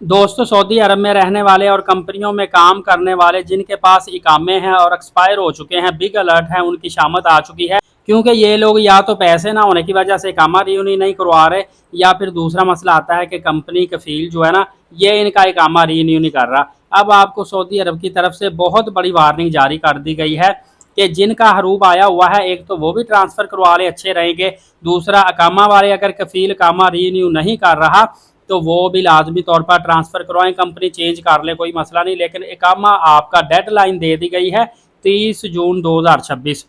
दोस्तों, सऊदी अरब में रहने वाले और कंपनियों में काम करने वाले जिनके पास इकामे हैं और एक्सपायर हो चुके हैं, बिग अलर्ट है, उनकी शामत आ चुकी है। क्योंकि ये लोग या तो पैसे ना होने की वजह से इकामा रिन्यू नहीं करवा रहे, या फिर दूसरा मसला आता है कि कंपनी कफील जो है ना, ये इनका इकामा रिन्यू नहीं कर रहा। अब आपको सऊदी अरब की तरफ से बहुत बड़ी वार्निंग जारी कर दी गई है कि जिनका हरूब आया हुआ है, एक तो वो भी ट्रांसफ़र करवा ले, अच्छे रहेंगे। दूसरा, अकामा वाले अगर कफील अकामा रिन्यू नहीं कर रहा तो वो भी लाजमी तौर पर ट्रांसफ़र करवाएं, कंपनी चेंज कर ले, कोई मसला नहीं। लेकिन इकामा आपका डेडलाइन दे दी गई है 30 जून 2026।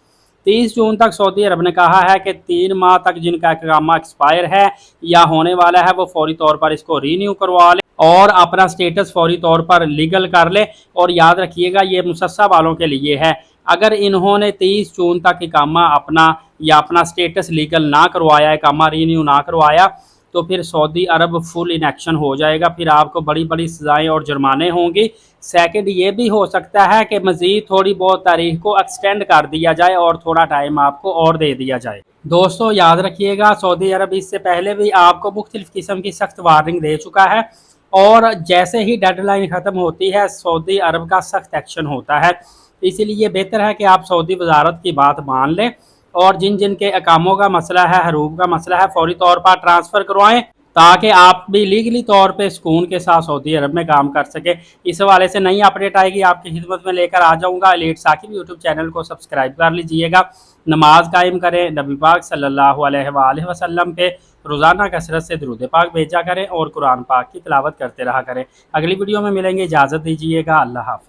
30 जून तक सऊदी अरब ने कहा है कि 3 माह तक जिनका इकामा एक्सपायर है या होने वाला है, वो फौरी तौर पर इसको रीन्यू करवा ले और अपना स्टेटस फौरी तौर पर लीगल कर ले। और याद रखिएगा, ये मुसस्सा वालों के लिए है। अगर इन्होंने 30 जून तक इकामा अपना स्टेटस लीगल ना करवाया, इकामा रीन्यू ना करवाया, तो फिर Saudi Arab full in action हो जाएगा। फिर आपको बड़ी बड़ी सज़ाएँ और जुर्माने होंगी। सेकंड, ये भी हो सकता है कि मज़ीद थोड़ी बहुत तारीख को एक्सटेंड कर दिया जाए और थोड़ा टाइम आपको और दे दिया जाए। दोस्तों, याद रखिएगा, सऊदी अरब इससे पहले भी आपको मुख्तलिफ़ किस्म की सख्त वार्निंग दे चुका है, और जैसे ही डेडलाइन ख़त्म होती है, सऊदी अरब का सख्त एक्शन होता है। इसीलिए बेहतर है कि आप सऊदी वजारत की बात मान लें और जिन जिन के अकामों का मसला है, हरूब का मसला है, फौरी तौर पर ट्रांसफ़र करवाएं, ताकि आप भी लीगली तौर पे सुकून के साथ सऊदी अरब में काम कर सकें। इस हवाले से नई अपडेट आएगी, आपकी खिदमत में लेकर आ जाऊँगा। एलीट साकिब यूट्यूब चैनल को सब्सक्राइब कर लीजिएगा। नमाज कायम करें, नबी पाक सल्लल्लाहु अलैहि वसल्लम पे रोज़ाना कसरत से दुरूद पाक भेजा करें और कुरान पाक की तिलावत करते रहा करें। अगली वीडियो में मिलेंगे, इजाज़त दीजिएगा। अल्लाह हाफ़िज़।